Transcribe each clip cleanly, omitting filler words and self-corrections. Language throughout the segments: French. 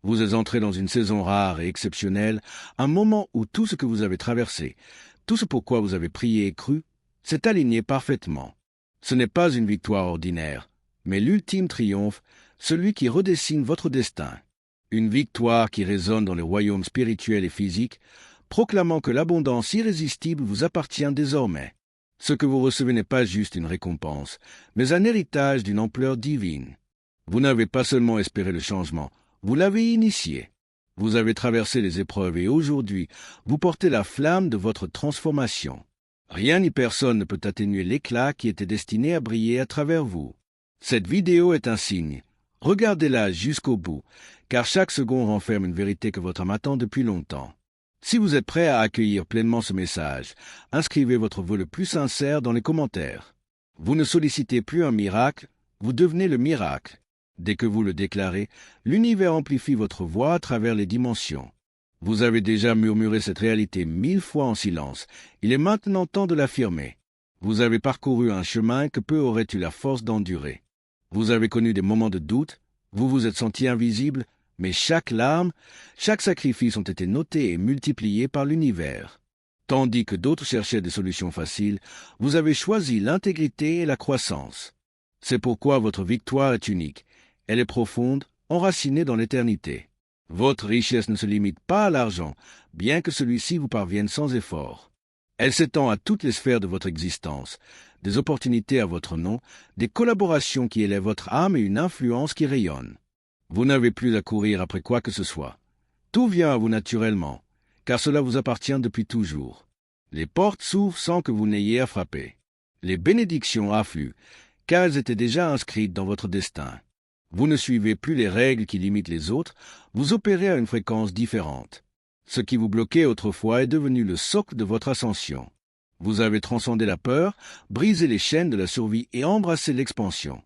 Vous êtes entré dans une saison rare et exceptionnelle, un moment où tout ce que vous avez traversé, tout ce pourquoi vous avez prié et cru, s'est aligné parfaitement. Ce n'est pas une victoire ordinaire, mais l'ultime triomphe, celui qui redessine votre destin. Une victoire qui résonne dans les royaumes spirituels et physiques, proclamant que l'abondance irrésistible vous appartient désormais. Ce que vous recevez n'est pas juste une récompense, mais un héritage d'une ampleur divine. Vous n'avez pas seulement espéré le changement, vous l'avez initié. Vous avez traversé les épreuves et aujourd'hui, vous portez la flamme de votre transformation. Rien ni personne ne peut atténuer l'éclat qui était destiné à briller à travers vous. Cette vidéo est un signe. Regardez-la jusqu'au bout, car chaque seconde renferme une vérité que votre âme attend depuis longtemps. Si vous êtes prêt à accueillir pleinement ce message, inscrivez votre vœu le plus sincère dans les commentaires. Vous ne sollicitez plus un miracle, vous devenez le miracle. Dès que vous le déclarez, l'univers amplifie votre voix à travers les dimensions. Vous avez déjà murmuré cette réalité 1000 fois en silence. Il est maintenant temps de l'affirmer. Vous avez parcouru un chemin que peu auraient eu la force d'endurer. Vous avez connu des moments de doute, vous vous êtes senti invisible, mais chaque larme, chaque sacrifice ont été notés et multipliés par l'univers. Tandis que d'autres cherchaient des solutions faciles, vous avez choisi l'intégrité et la croissance. C'est pourquoi votre victoire est unique. Elle est profonde, enracinée dans l'éternité. Votre richesse ne se limite pas à l'argent, bien que celui-ci vous parvienne sans effort. Elle s'étend à toutes les sphères de votre existence, des opportunités à votre nom, des collaborations qui élèvent votre âme et une influence qui rayonne. Vous n'avez plus à courir après quoi que ce soit. Tout vient à vous naturellement, car cela vous appartient depuis toujours. Les portes s'ouvrent sans que vous n'ayez à frapper. Les bénédictions affluent, car elles étaient déjà inscrites dans votre destin. Vous ne suivez plus les règles qui limitent les autres, vous opérez à une fréquence différente. Ce qui vous bloquait autrefois est devenu le socle de votre ascension. Vous avez transcendé la peur, brisé les chaînes de la survie et embrassé l'expansion.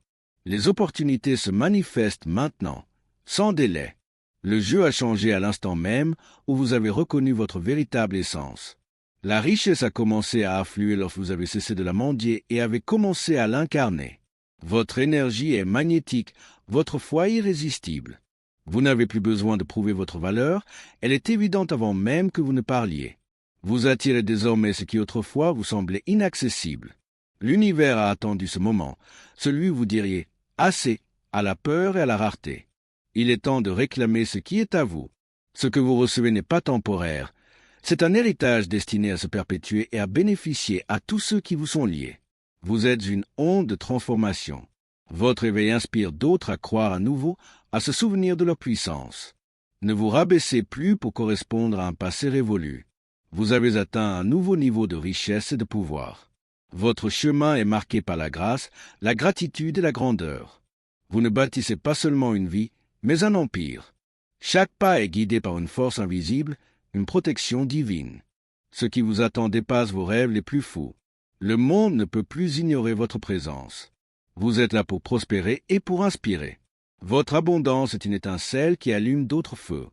Les opportunités se manifestent maintenant, sans délai. Le jeu a changé à l'instant même où vous avez reconnu votre véritable essence. La richesse a commencé à affluer lorsque vous avez cessé de la mendier et avez commencé à l'incarner. Votre énergie est magnétique, votre foi irrésistible. Vous n'avez plus besoin de prouver votre valeur, elle est évidente avant même que vous ne parliez. Vous attirez désormais ce qui autrefois vous semblait inaccessible. L'univers a attendu ce moment, celui où vous diriez « assez » à la peur et à la rareté. Il est temps de réclamer ce qui est à vous. Ce que vous recevez n'est pas temporaire. C'est un héritage destiné à se perpétuer et à bénéficier à tous ceux qui vous sont liés. Vous êtes une onde de transformation. Votre éveil inspire d'autres à croire à nouveau, à se souvenir de leur puissance. Ne vous rabaissez plus pour correspondre à un passé révolu. Vous avez atteint un nouveau niveau de richesse et de pouvoir. Votre chemin est marqué par la grâce, la gratitude et la grandeur. Vous ne bâtissez pas seulement une vie, mais un empire. Chaque pas est guidé par une force invisible, une protection divine. Ce qui vous attend dépasse vos rêves les plus fous. Le monde ne peut plus ignorer votre présence. Vous êtes là pour prospérer et pour inspirer. Votre abondance est une étincelle qui allume d'autres feux.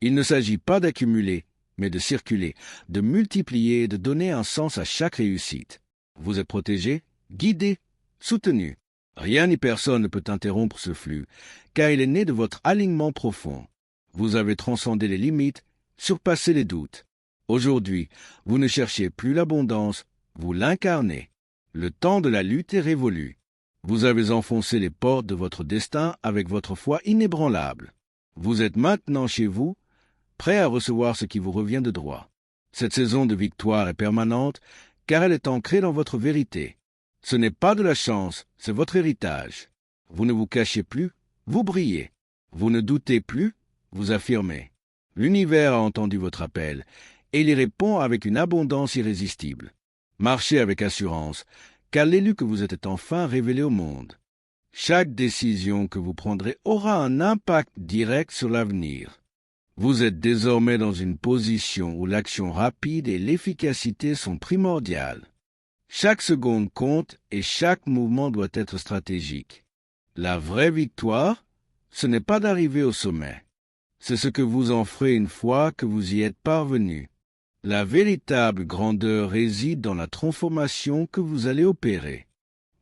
Il ne s'agit pas d'accumuler, mais de circuler, de multiplier et de donner un sens à chaque réussite. Vous êtes protégé, guidé, soutenu. Rien ni personne ne peut interrompre ce flux, car il est né de votre alignement profond. Vous avez transcendé les limites, surpassé les doutes. Aujourd'hui, vous ne cherchez plus l'abondance, vous l'incarnez. Le temps de la lutte est révolu. Vous avez enfoncé les portes de votre destin avec votre foi inébranlable. Vous êtes maintenant chez vous, prêt à recevoir ce qui vous revient de droit. Cette saison de victoire est permanente, car elle est ancrée dans votre vérité. Ce n'est pas de la chance, c'est votre héritage. Vous ne vous cachez plus, vous brillez. Vous ne doutez plus, vous affirmez. L'univers a entendu votre appel, et il y répond avec une abondance irrésistible. Marchez avec assurance, car l'élu que vous êtes est enfin révélé au monde. Chaque décision que vous prendrez aura un impact direct sur l'avenir. Vous êtes désormais dans une position où l'action rapide et l'efficacité sont primordiales. Chaque seconde compte et chaque mouvement doit être stratégique. La vraie victoire, ce n'est pas d'arriver au sommet. C'est ce que vous en ferez une fois que vous y êtes parvenu. La véritable grandeur réside dans la transformation que vous allez opérer.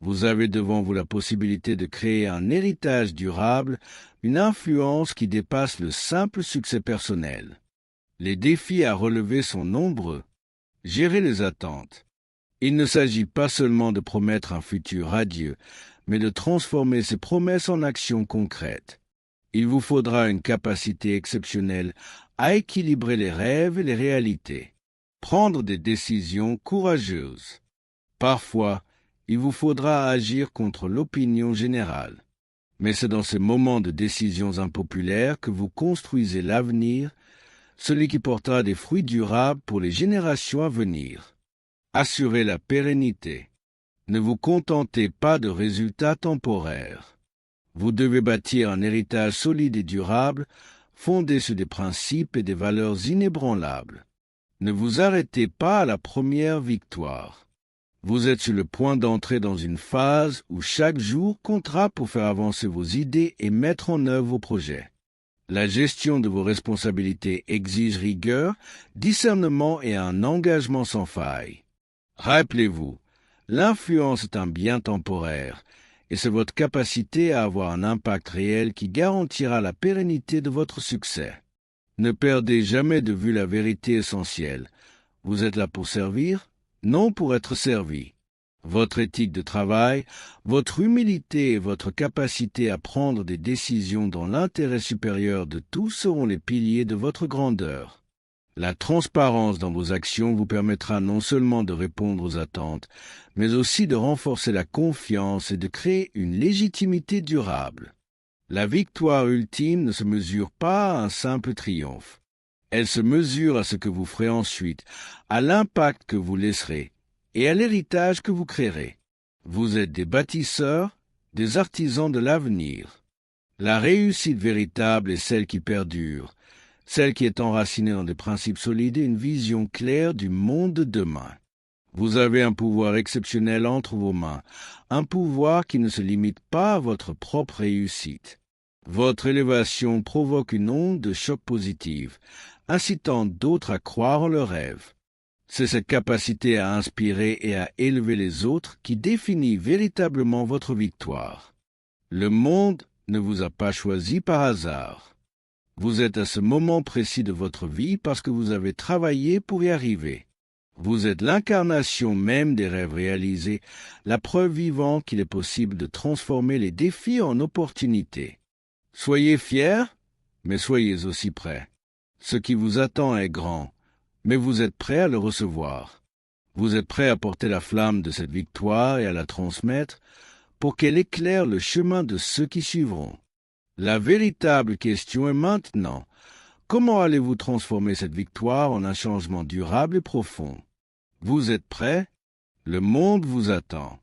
Vous avez devant vous la possibilité de créer un héritage durable, une influence qui dépasse le simple succès personnel. Les défis à relever sont nombreux. Gérez les attentes. Il ne s'agit pas seulement de promettre un futur radieux, mais de transformer ces promesses en actions concrètes. Il vous faudra une capacité exceptionnelle à équilibrer les rêves et les réalités. Prendre des décisions courageuses. Parfois, il vous faudra agir contre l'opinion générale. Mais c'est dans ces moments de décisions impopulaires que vous construisez l'avenir, celui qui portera des fruits durables pour les générations à venir. Assurez la pérennité. Ne vous contentez pas de résultats temporaires. Vous devez bâtir un héritage solide et durable, fondé sur des principes et des valeurs inébranlables. Ne vous arrêtez pas à la première victoire. Vous êtes sur le point d'entrer dans une phase où chaque jour comptera pour faire avancer vos idées et mettre en œuvre vos projets. La gestion de vos responsabilités exige rigueur, discernement et un engagement sans faille. Rappelez-vous, l'influence est un bien temporaire, et c'est votre capacité à avoir un impact réel qui garantira la pérennité de votre succès. Ne perdez jamais de vue la vérité essentielle. Vous êtes là pour servir, non pour être servi. Votre éthique de travail, votre humilité et votre capacité à prendre des décisions dans l'intérêt supérieur de tous seront les piliers de votre grandeur. La transparence dans vos actions vous permettra non seulement de répondre aux attentes, mais aussi de renforcer la confiance et de créer une légitimité durable. La victoire ultime ne se mesure pas à un simple triomphe. Elle se mesure à ce que vous ferez ensuite, à l'impact que vous laisserez et à l'héritage que vous créerez. Vous êtes des bâtisseurs, des artisans de l'avenir. La réussite véritable est celle qui perdure, celle qui est enracinée dans des principes solides et une vision claire du monde de demain. Vous avez un pouvoir exceptionnel entre vos mains, un pouvoir qui ne se limite pas à votre propre réussite. Votre élévation provoque une onde de choc positive, incitant d'autres à croire en leurs rêves. C'est cette capacité à inspirer et à élever les autres qui définit véritablement votre victoire. Le monde ne vous a pas choisi par hasard. Vous êtes à ce moment précis de votre vie parce que vous avez travaillé pour y arriver. Vous êtes l'incarnation même des rêves réalisés, la preuve vivante qu'il est possible de transformer les défis en opportunités. Soyez fiers, mais soyez aussi prêts. Ce qui vous attend est grand, mais vous êtes prêts à le recevoir. Vous êtes prêts à porter la flamme de cette victoire et à la transmettre pour qu'elle éclaire le chemin de ceux qui suivront. La véritable question est maintenant: comment allez-vous transformer cette victoire en un changement durable et profond? Vous êtes prêts? Le monde vous attend.